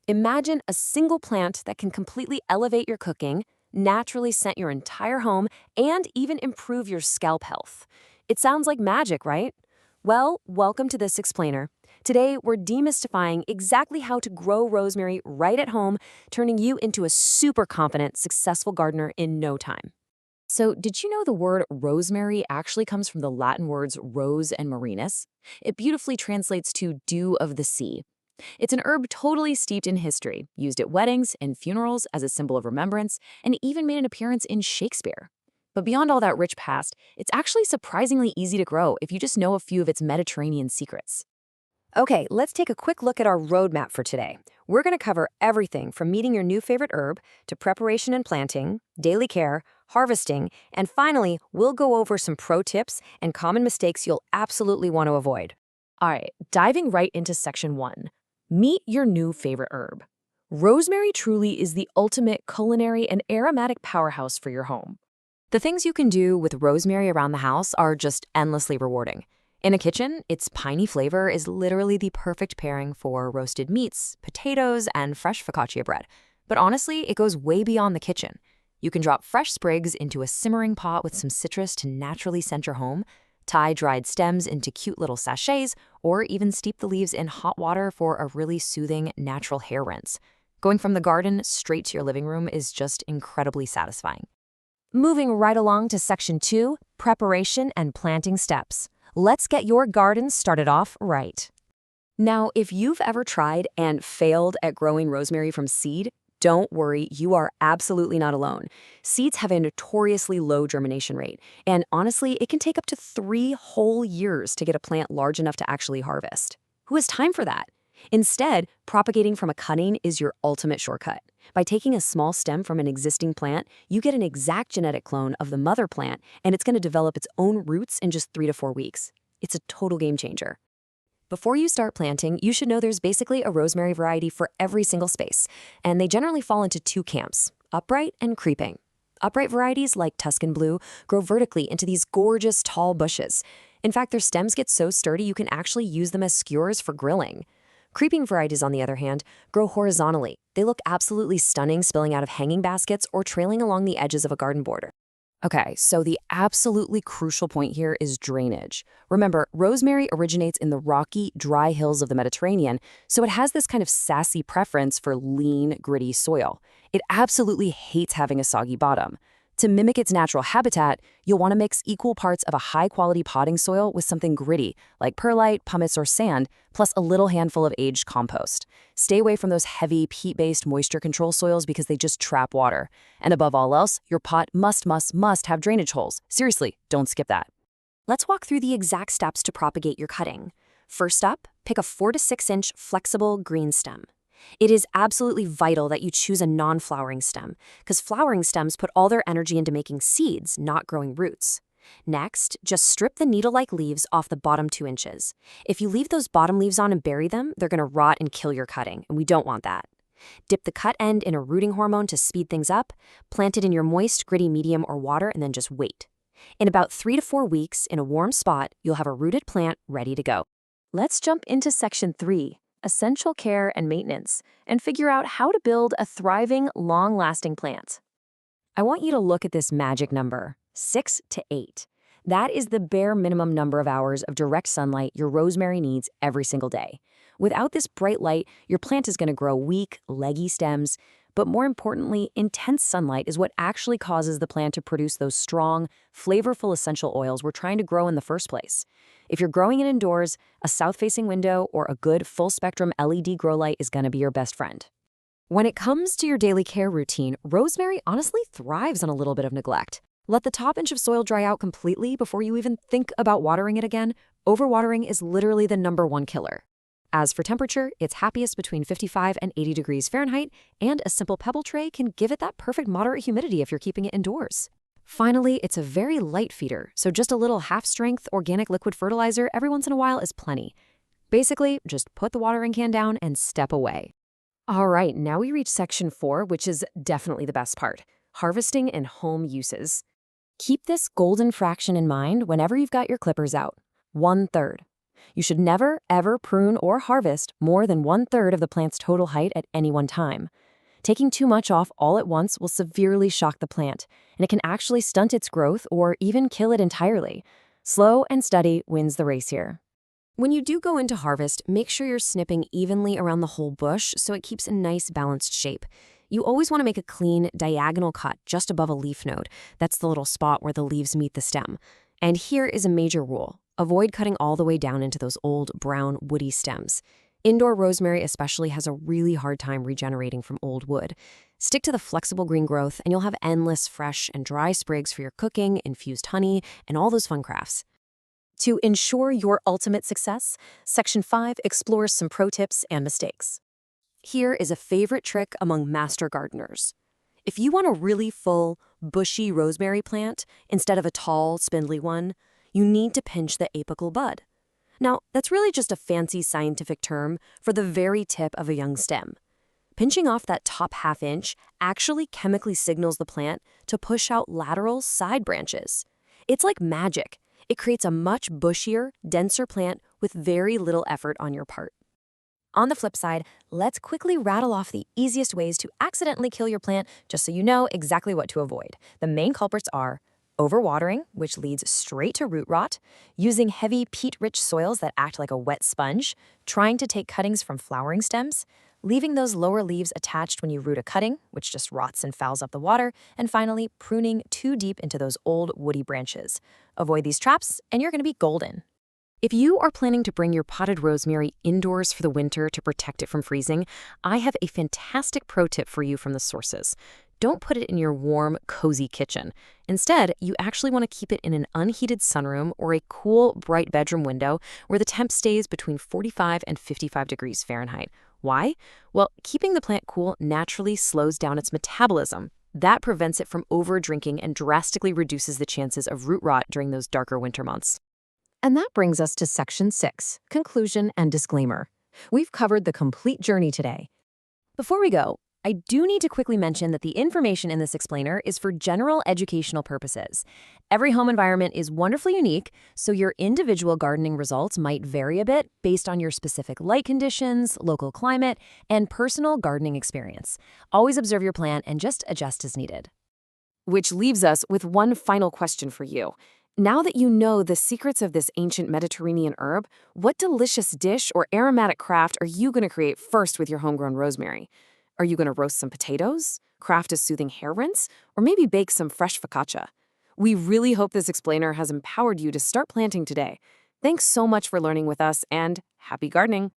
Imagine a single plant that can completely elevate your cooking, naturally scent your entire home, and even improve your scalp health. It sounds like magic, right? Well, welcome to this explainer. Today, we're demystifying exactly how to grow rosemary right at home, turning you into a super confident, successful gardener in no time. So, did you know the word rosemary actually comes from the Latin words rose and marinus? It beautifully translates to dew of the sea. It's an herb totally steeped in history, used at weddings and funerals as a symbol of remembrance, and even made an appearance in Shakespeare. But beyond all that rich past, it's actually surprisingly easy to grow if you just know a few of its Mediterranean secrets. Okay, let's take a quick look at our roadmap for today. We're going to cover everything from meeting your new favorite herb to preparation and planting, daily care, harvesting, and finally, we'll go over some pro tips and common mistakes you'll absolutely want to avoid. All right, diving right into section 1. Meet your new favorite herb. Rosemary truly is the ultimate culinary and aromatic powerhouse for your home. The things you can do with rosemary around the house are just endlessly rewarding. In a kitchen, its piney flavor is literally the perfect pairing for roasted meats, potatoes, and fresh focaccia bread. But honestly, it goes way beyond the kitchen. You can drop fresh sprigs into a simmering pot with some citrus to naturally scent your home, tie dried stems into cute little sachets, or even steep the leaves in hot water for a really soothing, natural hair rinse. Going from the garden straight to your living room is just incredibly satisfying. Moving right along to section 2, preparation and planting steps. Let's get your garden started off right. Now, if you've ever tried and failed at growing rosemary from seed, don't worry, you are absolutely not alone. Seeds have a notoriously low germination rate, and honestly, it can take up to 3 whole years to get a plant large enough to actually harvest. Who has time for that? Instead, propagating from a cutting is your ultimate shortcut. By taking a small stem from an existing plant, you get an exact genetic clone of the mother plant, and it's going to develop its own roots in just 3 to 4 weeks. It's a total game changer. Before you start planting, you should know there's basically a rosemary variety for every single space, and they generally fall into 2 camps, upright and creeping. Upright varieties like Tuscan Blue grow vertically into these gorgeous tall bushes. In fact, their stems get so sturdy you can actually use them as skewers for grilling. Creeping varieties, on the other hand, grow horizontally. They look absolutely stunning spilling out of hanging baskets or trailing along the edges of a garden border. Okay, so the absolutely crucial point here is drainage. Remember, rosemary originates in the rocky, dry hills of the Mediterranean, so it has this kind of sassy preference for lean, gritty soil. It absolutely hates having a soggy bottom. To mimic its natural habitat, you'll want to mix equal parts of a high-quality potting soil with something gritty, like perlite, pumice, or sand, plus a little handful of aged compost. Stay away from those heavy, peat-based moisture control soils because they just trap water. And above all else, your pot must have drainage holes. Seriously, don't skip that. Let's walk through the exact steps to propagate your cutting. First up, pick a 4 to 6 inch flexible green stem. It is absolutely vital that you choose a non-flowering stem, because flowering stems put all their energy into making seeds, not growing roots. Next, just strip the needle-like leaves off the bottom 2 inches. If you leave those bottom leaves on and bury them, they're going to rot and kill your cutting, and we don't want that. Dip the cut end in a rooting hormone to speed things up, plant it in your moist, gritty medium or water, and then just wait. In about 3 to 4 weeks, in a warm spot, you'll have a rooted plant ready to go. Let's jump into section 3. Essential care and maintenance, and figure out how to build a thriving, long-lasting plant. I want you to look at this magic number, 6 to 8. That is the bare minimum number of hours of direct sunlight your rosemary needs every single day. Without this bright light, your plant is going to grow weak, leggy stems, but more importantly, intense sunlight is what actually causes the plant to produce those strong, flavorful essential oils we're trying to grow in the first place. If you're growing it indoors, a south-facing window or a good full-spectrum LED grow light is going to be your best friend. When it comes to your daily care routine, rosemary honestly thrives on a little bit of neglect. Let the top inch of soil dry out completely before you even think about watering it again. Overwatering is literally the #1 killer. As for temperature, it's happiest between 55 and 80 degrees Fahrenheit, and a simple pebble tray can give it that perfect moderate humidity if you're keeping it indoors. Finally, it's a very light feeder, so just a little half-strength organic liquid fertilizer every once in a while is plenty. Basically, just put the watering can down and step away. All right, now we reach section 4, which is definitely the best part, harvesting and home uses. Keep this golden fraction in mind whenever you've got your clippers out, 1/3. You should never, ever prune or harvest more than 1/3 of the plant's total height at any one time. Taking too much off all at once will severely shock the plant, and it can actually stunt its growth or even kill it entirely. Slow and steady wins the race here. When you do go into harvest, make sure you're snipping evenly around the whole bush so it keeps a nice balanced shape. You always want to make a clean, diagonal cut just above a leaf node. That's the little spot where the leaves meet the stem. And here is a major rule. Avoid cutting all the way down into those old, brown, woody stems. Indoor rosemary especially has a really hard time regenerating from old wood. Stick to the flexible green growth and you'll have endless fresh and dry sprigs for your cooking, infused honey, and all those fun crafts. To ensure your ultimate success, Section 5 explores some pro tips and mistakes. Here is a favorite trick among master gardeners. If you want a really full, bushy rosemary plant instead of a tall, spindly one, you need to pinch the apical bud. Now, that's really just a fancy scientific term for the very tip of a young stem. Pinching off that top half inch actually chemically signals the plant to push out lateral side branches. It's like magic. It creates a much bushier, denser plant with very little effort on your part. On the flip side, let's quickly rattle off the easiest ways to accidentally kill your plant just so you know exactly what to avoid. The main culprits are overwatering, which leads straight to root rot, using heavy peat-rich soils that act like a wet sponge, trying to take cuttings from flowering stems, leaving those lower leaves attached when you root a cutting, which just rots and fouls up the water, and finally, pruning too deep into those old woody branches. Avoid these traps, and you're going to be golden. If you are planning to bring your potted rosemary indoors for the winter to protect it from freezing, I have a fantastic pro tip for you from the sources. Don't put it in your warm, cozy kitchen. Instead, you actually want to keep it in an unheated sunroom or a cool, bright bedroom window where the temp stays between 45 and 55 degrees Fahrenheit. Why? Well, keeping the plant cool naturally slows down its metabolism. That prevents it from over-drinking and drastically reduces the chances of root rot during those darker winter months. And that brings us to Section 6, Conclusion and Disclaimer. We've covered the complete journey today. Before we go, I do need to quickly mention that the information in this explainer is for general educational purposes. Every home environment is wonderfully unique, so your individual gardening results might vary a bit based on your specific light conditions, local climate, and personal gardening experience. Always observe your plant and just adjust as needed. Which leaves us with one final question for you. Now that you know the secrets of this ancient Mediterranean herb, what delicious dish or aromatic craft are you going to create first with your homegrown rosemary? Are you going to roast some potatoes, craft a soothing hair rinse, or maybe bake some fresh focaccia? We really hope this explainer has empowered you to start planting today. Thanks so much for learning with us, and happy gardening!